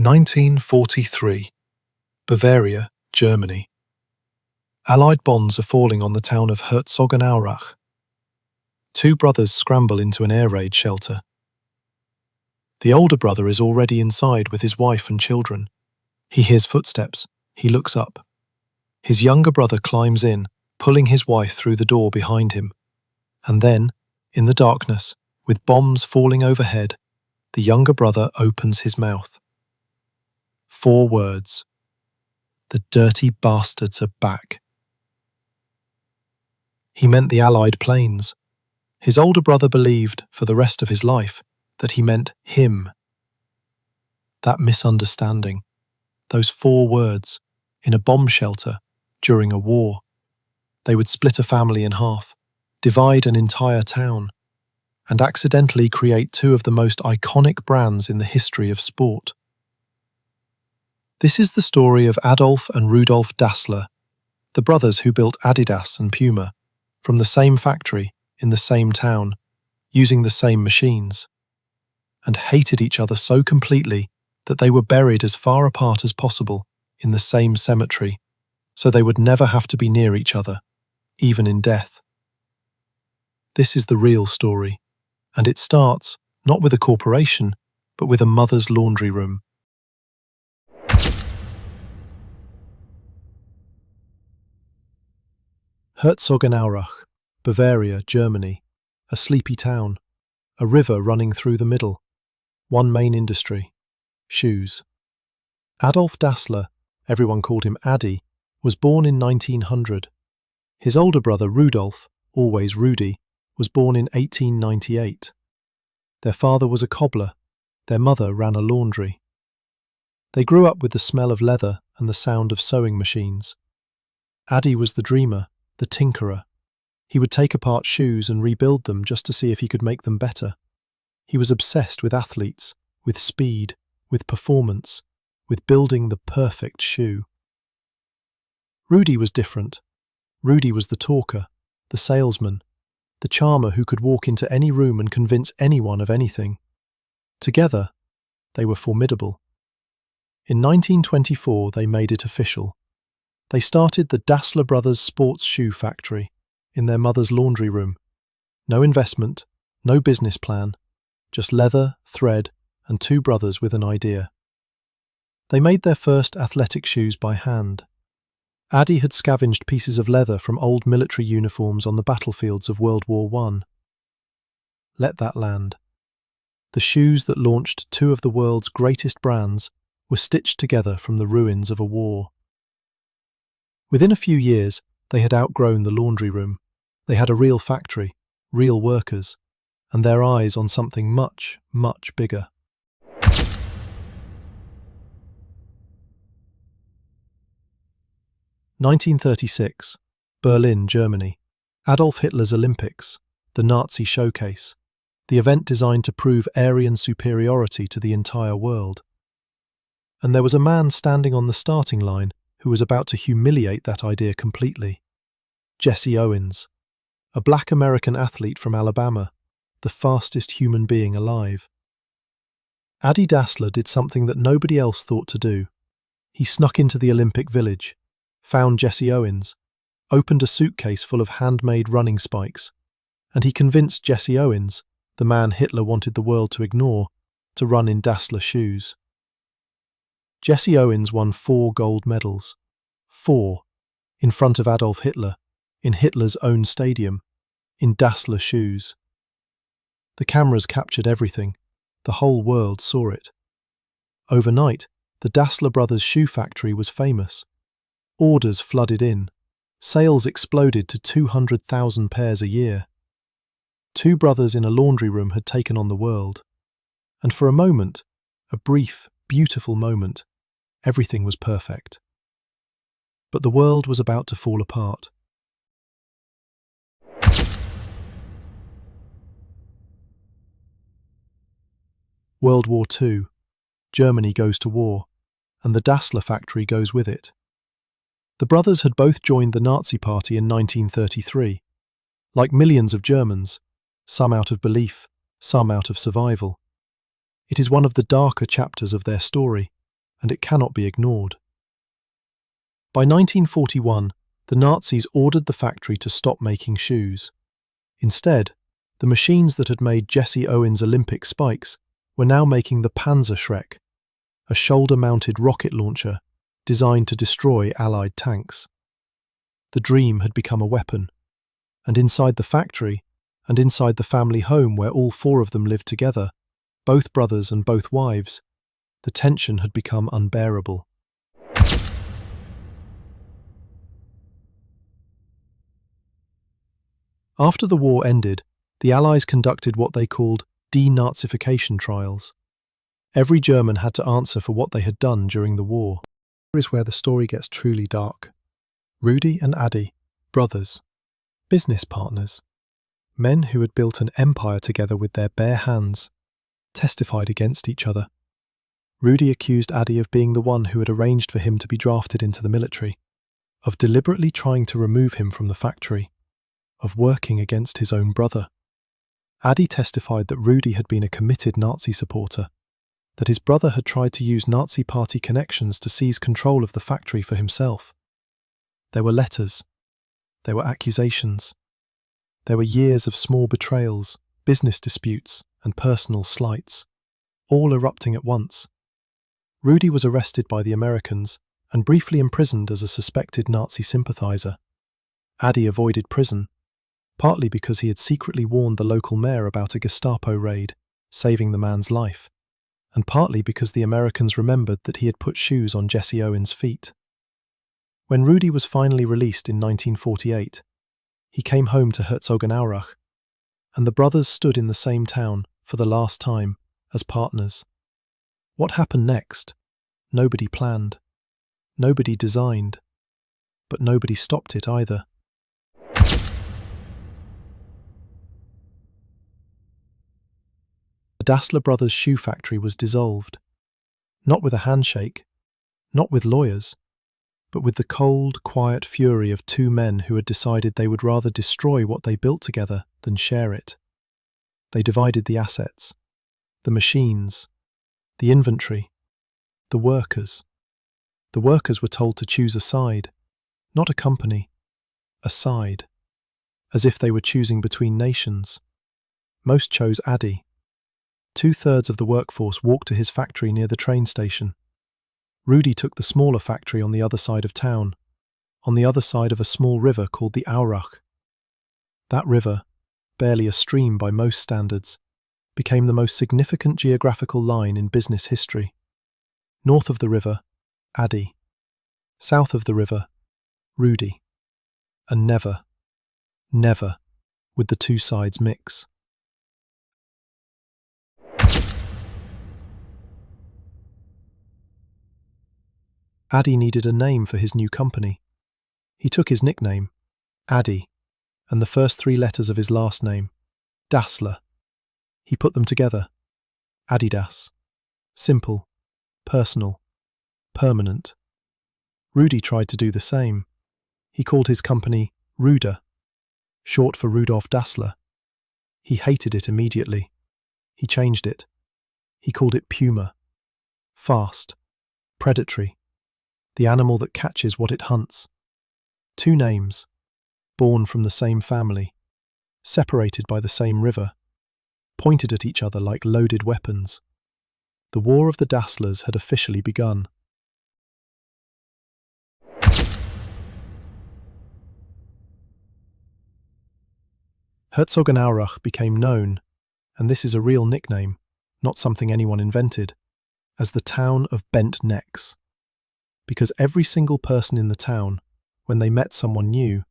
1943. Bavaria, Germany. Allied bombs are falling on the town of Herzogenaurach. Two brothers scramble into an air raid shelter. The older brother is already inside with his wife and children. He hears footsteps. He looks up. His younger brother climbs in, pulling his wife through the door behind him. And then, in the darkness, with bombs falling overhead, the younger brother opens his mouth. 4 words. The dirty bastards are back. He meant the Allied planes. His older brother believed, for the rest of his life, that he meant him. That misunderstanding, those 4 words, in a bomb shelter, during a war. They would split a family in half, divide an entire town, and accidentally create 2 of the most iconic brands in the history of sport. This is the story of Adolf and Rudolf Dassler, the brothers who built Adidas and Puma, from the same factory, in the same town, using the same machines, and hated each other so completely that they were buried as far apart as possible in the same cemetery, so they would never have to be near each other, even in death. This is the real story, and it starts not with a corporation, but with a mother's laundry room. Herzogenaurach, Bavaria, Germany, a sleepy town, a river running through the middle, one main industry, shoes. Adolf Dassler, everyone called him Addy, was born in 1900. His older brother Rudolf, always Rudy, was born in 1898. Their father was a cobbler, their mother ran a laundry. They grew up with the smell of leather and the sound of sewing machines. Addy was the dreamer, the tinkerer. He would take apart shoes and rebuild them just to see if he could make them better. He was obsessed with athletes, with speed, with performance, with building the perfect shoe. Rudy was different. Rudy was the talker, the salesman, the charmer who could walk into any room and convince anyone of anything. Together, they were formidable. In 1924, they made it official. They started the DasslerBrothers sports shoe factory in their mother's laundry room. No investment, no business plan, just leather, thread, and 2 brothers with an idea. They made their first athletic shoes by hand. Addy had scavenged pieces of leather from old military uniforms on the battlefields of World War I. Let that land. The shoes that launched 2 of the world's greatest brands were stitched together from the ruins of a war. Within a few years, they had outgrown the laundry room. They had a real factory, real workers, and their eyes on something much, much bigger. (1936) Berlin, Germany. Adolf Hitler's Olympics, the Nazi showcase, the event designed to prove Aryan superiority to the entire world. And there was a man standing on the starting line who was about to humiliate that idea completely. Jesse Owens, a black American athlete from Alabama, the fastest human being alive. Addy Dassler did something that nobody else thought to do. He snuck into the Olympic Village, found Jesse Owens, opened a suitcase full of handmade running spikes, and he convinced Jesse Owens, the man Hitler wanted the world to ignore, to run in Dassler shoes. Jesse Owens won 4 gold medals. 4. In front of Adolf Hitler, in Hitler's own stadium, in Dassler shoes. The cameras captured everything. The whole world saw it. Overnight, the Dassler brothers' shoe factory was famous. Orders flooded in. Sales exploded to 200,000 pairs a year. 2 brothers in a laundry room had taken on the world. And for a moment, a brief, beautiful moment, everything was perfect. But the world was about to fall apart. World War II. Germany goes to war, and the Dassler factory goes with it. The brothers had both joined the Nazi Party in 1933. Like millions of Germans, some out of belief, some out of survival. It is one of the darker chapters of their story, and it cannot be ignored. By 1941, the Nazis ordered the factory to stop making shoes. Instead, the machines that had made Jesse Owens' Olympic spikes were now making the Panzerschreck, a shoulder-mounted rocket launcher designed to destroy Allied tanks. The dream had become a weapon, and inside the factory, and inside the family home where all four of them lived together, both brothers and both wives, the tension had become unbearable. After the war ended, the Allies conducted what they called denazification trials. Every German had to answer for what they had done during the war. Here is where the story gets truly dark. Rudi and Adi, brothers, business partners, men who had built an empire together with their bare hands, testified against each other. Rudi accused Adi of being the one who had arranged for him to be drafted into the military, of deliberately trying to remove him from the factory, of working against his own brother. Adi testified that Rudi had been a committed Nazi supporter, that his brother had tried to use Nazi party connections to seize control of the factory for himself. There were letters, there were accusations, there were years of small betrayals, business disputes, and personal slights, all erupting at once. Rudi was arrested by the Americans and briefly imprisoned as a suspected Nazi sympathizer. Adi avoided prison, partly because he had secretly warned the local mayor about a Gestapo raid, saving the man's life, and partly because the Americans remembered that he had put shoes on Jesse Owens' feet. When Rudi was finally released in 1948, he came home to Herzogenaurach, and the brothers stood in the same town, for the last time, as partners. What happened next? Nobody planned. Nobody designed. But nobody stopped it either. The Dassler Brothers shoe factory was dissolved. Not with a handshake, not with lawyers, but with the cold, quiet fury of two men who had decided they would rather destroy what they built together than share it. They divided the assets, the machines, the inventory, the workers. The workers were told to choose a side, not a company, a side, as if they were choosing between nations. Most chose Adi. 2/3 of the workforce walked to his factory near the train station. Rudi took the smaller factory on the other side of town, on the other side of a small river called the Aurach. That river, barely a stream by most standards, became the most significant geographical line in business history. North of the river, Adi. South of the river, Rudi. And never, never would the two sides mix. Adi needed a name for his new company. He took his nickname, Adi, and the first 3 letters of his last name, Dassler. He put them together. Adidas. Simple, personal, permanent. Rudi tried to do the same. He called his company Ruda, short for Rudolf Dassler. He hated it immediately. He changed it. He called it Puma. Fast, predatory, the animal that catches what it hunts. 2 names, born from the same family, separated by the same river, pointed at each other like loaded weapons. The war of the Dasslers had officially begun. Herzogenaurach became known, and this is a real nickname, not something anyone invented, as the town of bent necks. Because every single person in the town, when they met someone new,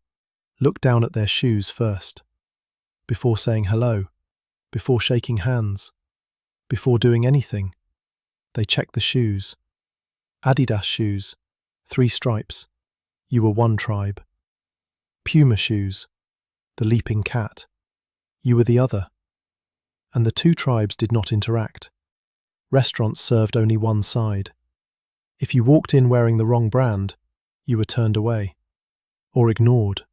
looked down at their shoes first, before saying hello, before shaking hands, before doing anything. They checked the shoes. Adidas shoes, 3 stripes, you were one tribe. Puma shoes, the leaping cat, you were the other. And the 2 tribes did not interact. Restaurants served only one side. If you walked in wearing the wrong brand, you were turned away, or ignored,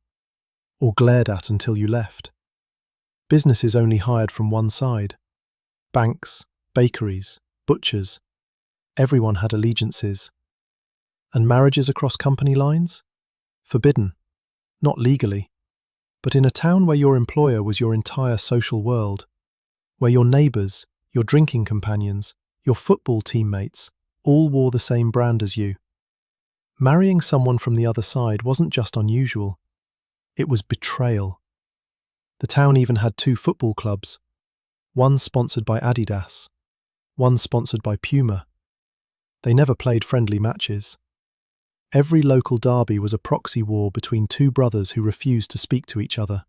or glared at until you left. Businesses only hired from one side. Banks, bakeries, butchers. Everyone had allegiances. And marriages across company lines? Forbidden. Not legally. But in a town where your employer was your entire social world, where your neighbours, your drinking companions, your football teammates all wore the same brand as you. Marrying someone from the other side wasn't just unusual, it was betrayal. The town even had two football clubs, one sponsored by Adidas, one sponsored by Puma. They never played friendly matches. Every local derby was a proxy war between two brothers who refused to speak to each other.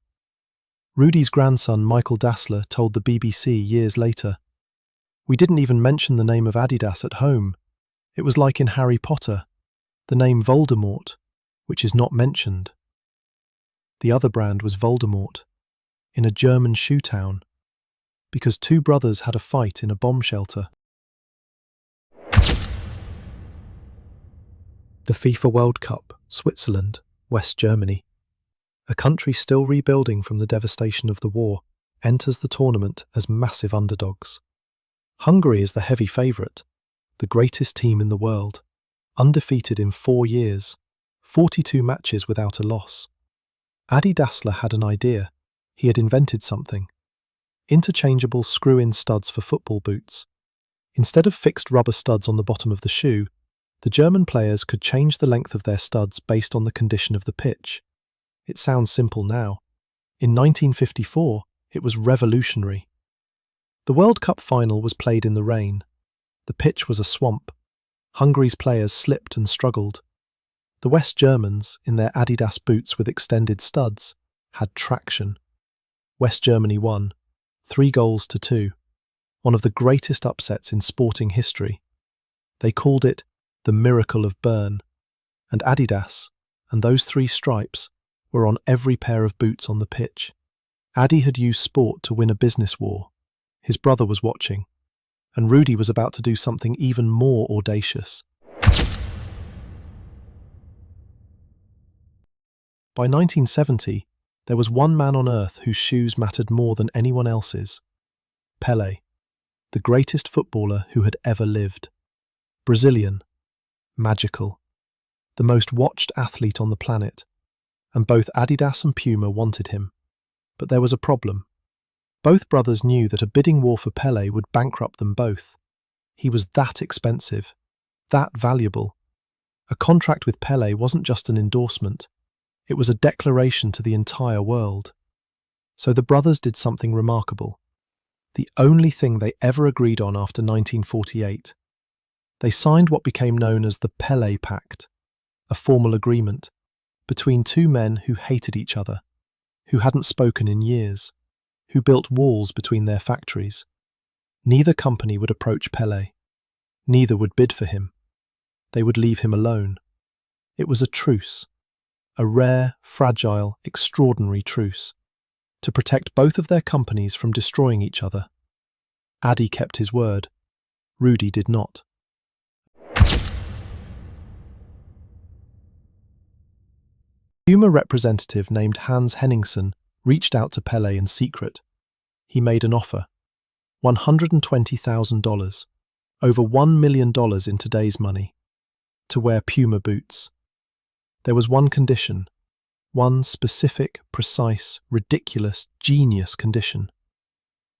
Rudy's grandson, Michael Dassler, told the BBC years later, "We didn't even mention the name of Adidas at home. It was like in Harry Potter, the name Voldemort, which is not mentioned." The other brand was Voldemort, in a German shoe town, because two brothers had a fight in a bomb shelter. The FIFA World Cup, Switzerland, West Germany. A country still rebuilding from the devastation of the war, enters the tournament as massive underdogs. Hungary is the heavy favourite, the greatest team in the world, undefeated in 4 years, 42 matches without a loss. Adi Dassler had an idea. He had invented something. Interchangeable screw-in studs for football boots. Instead of fixed rubber studs on the bottom of the shoe, the German players could change the length of their studs based on the condition of the pitch. It sounds simple now. In 1954, it was revolutionary. The World Cup final was played in the rain. The pitch was a swamp. Hungary's players slipped and struggled. The West Germans, in their Adidas boots with extended studs, had traction. West Germany won, 3-2, one of the greatest upsets in sporting history. They called it the Miracle of Bern, and Adidas, and those 3 stripes, were on every pair of boots on the pitch. Adi had used sport to win a business war. His brother was watching, and Rudy was about to do something even more audacious. By 1970, there was one man on earth whose shoes mattered more than anyone else's. Pele, the greatest footballer who had ever lived. Brazilian, magical, the most watched athlete on the planet, and both Adidas and Puma wanted him. But there was a problem. Both brothers knew that a bidding war for Pele would bankrupt them both. He was that expensive, that valuable. A contract with Pele wasn't just an endorsement, it was a declaration to the entire world. So the brothers did something remarkable. The only thing they ever agreed on after 1948. They signed what became known as the Pele Pact, a formal agreement between two men who hated each other, who hadn't spoken in years, who built walls between their factories. Neither company would approach Pele. Neither would bid for him. They would leave him alone. It was a truce, a rare, fragile, extraordinary truce, to protect both of their companies from destroying each other. Adi kept his word. Rudy did not. Puma representative named Hans Henningsen reached out to Pele in secret. He made an offer. $120,000, over $1 million in today's money, to wear Puma boots. There was one condition, one specific, precise, ridiculous, genius condition.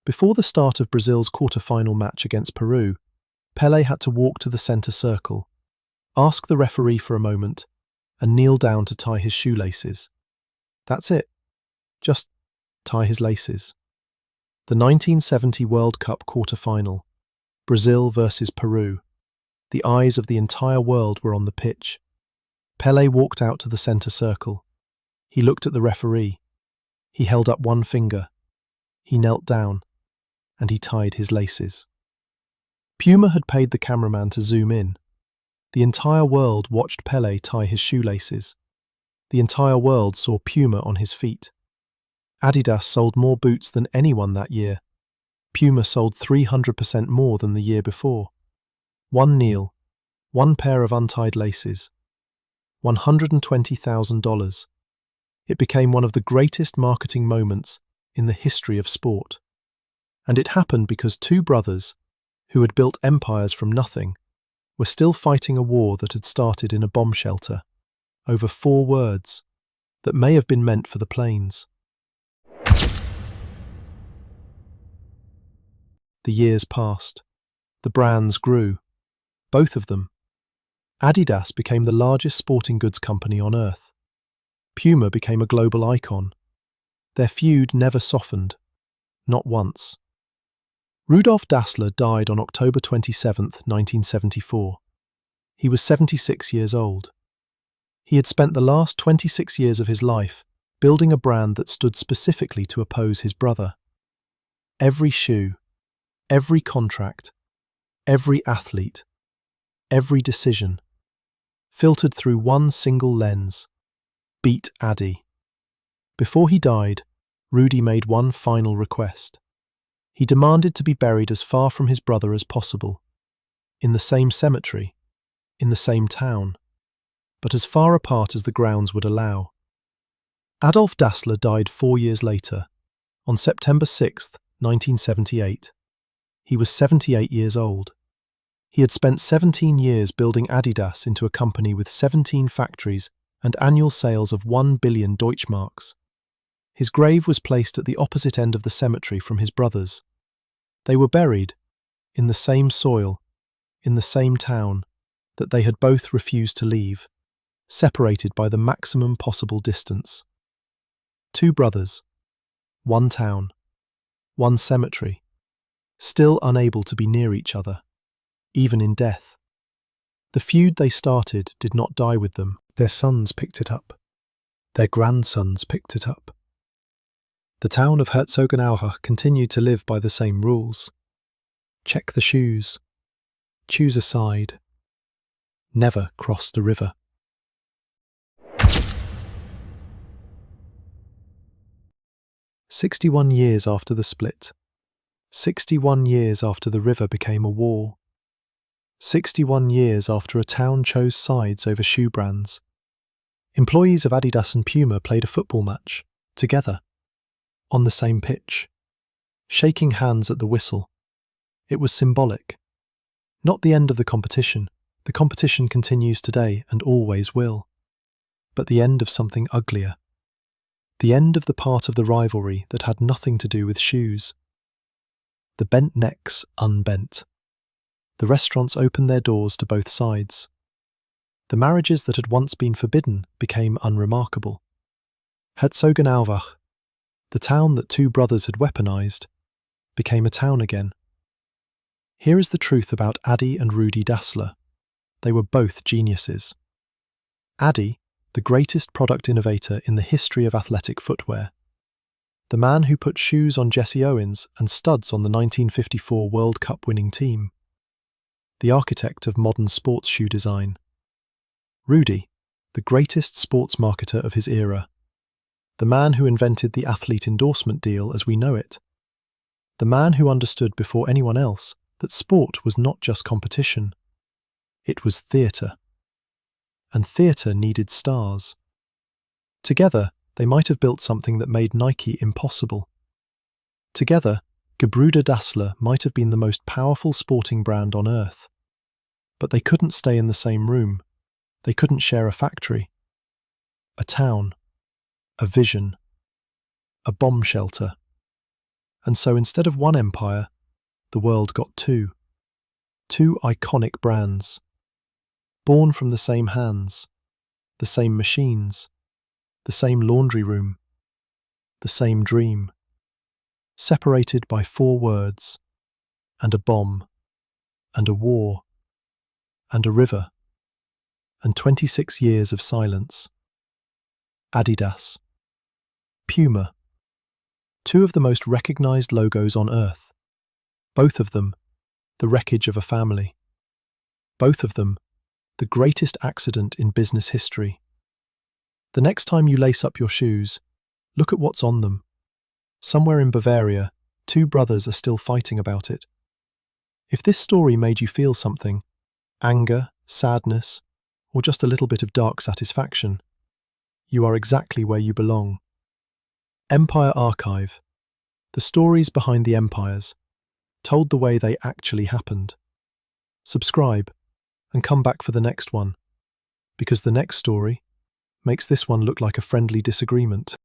Before the start of Brazil's quarter-final match against Peru, Pele had to walk to the centre circle, ask the referee for a moment, and kneel down to tie his shoelaces. That's it. Just tie his laces. The 1970 World Cup quarter-final, Brazil versus Peru. The eyes of the entire world were on the pitch. Pele walked out to the centre circle. He looked at the referee. He held up one finger. He knelt down, and he tied his laces. Puma had paid the cameraman to zoom in. The entire world watched Pele tie his shoelaces. The entire world saw Puma on his feet. Adidas sold more boots than anyone that year. Puma sold 300% more than the year before. One kneel, one pair of untied laces. $120,000. It became one of the greatest marketing moments in the history of sport. And it happened because two brothers, who had built empires from nothing, were still fighting a war that had started in a bomb shelter, over 4 words that may have been meant for the planes. The years passed. The brands grew. Both of them. Adidas became the largest sporting goods company on earth. Puma became a global icon. Their feud never softened. Not once. Rudolf Dassler died on October 27, 1974. He was 76 years old. He had spent the last 26 years of his life building a brand that stood specifically to oppose his brother. Every shoe, every contract, every athlete, every decision, filtered through one single lens: beat Adi. Before he died, Rudy made one final request. He demanded to be buried as far from his brother as possible, in the same cemetery, in the same town, but as far apart as the grounds would allow. Adolf Dassler died 4 years later, on September 6, 1978. He was 78 years old. He had spent 17 years building Adidas into a company with 17 factories and annual sales of 1 billion Deutschmarks. His grave was placed at the opposite end of the cemetery from his brother's. They were buried, in the same soil, in the same town, that they had both refused to leave, separated by the maximum possible distance. 2 brothers, 1 town, 1 cemetery, still unable to be near each other, even in death. The feud they started did not die with them. Their sons picked it up. Their grandsons picked it up. The town of Herzogenaurach continued to live by the same rules. Check the shoes. Choose a side. Never cross the river. "61 years after the split. 61 years after the river became a war. 61 years after a town chose sides over shoe brands. Employees of Adidas and Puma played a football match, together, on the same pitch, shaking hands at the whistle. It was symbolic. Not the end of the competition. The competition continues today and always will. But the end of something uglier. The end of the part of the rivalry that had nothing to do with shoes. The bent necks unbent. The restaurants opened their doors to both sides. The marriages that had once been forbidden became unremarkable. Herzogenaurach, the town that 2 brothers had weaponized, became a town again. Here is the truth about Adi and Rudi Dassler. They were both geniuses. Adi, the greatest product innovator in the history of athletic footwear. The man who put shoes on Jesse Owens and studs on the 1954 World Cup winning team. The architect of modern sports shoe design. Rudi, the greatest sports marketer of his era. The man who invented the athlete endorsement deal as we know it. The man who understood before anyone else that sport was not just competition. It was theatre. And theatre needed stars. Together, they might have built something that made Nike impossible. Together, Gebrüder Dassler might have been the most powerful sporting brand on earth. But they couldn't stay in the same room. They couldn't share a factory, a town, a vision, a bomb shelter. And so instead of one empire, the world got 2. 2 iconic brands. Born from the same hands, the same machines, the same laundry room, the same dream. Separated by 4 words, and a bomb, and a war, and a river, and 26 years of silence. Adidas. Puma. 2 of the most recognized logos on earth. Both of them, the wreckage of a family. Both of them, the greatest accident in business history. The next time you lace up your shoes, look at what's on them. Somewhere in Bavaria, 2 brothers are still fighting about it. If this story made you feel something, anger, sadness, or just a little bit of dark satisfaction, you are exactly where you belong. Empire Archive. The stories behind the empires, told the way they actually happened. Subscribe, and come back for the next one, because the next story makes this one look like a friendly disagreement.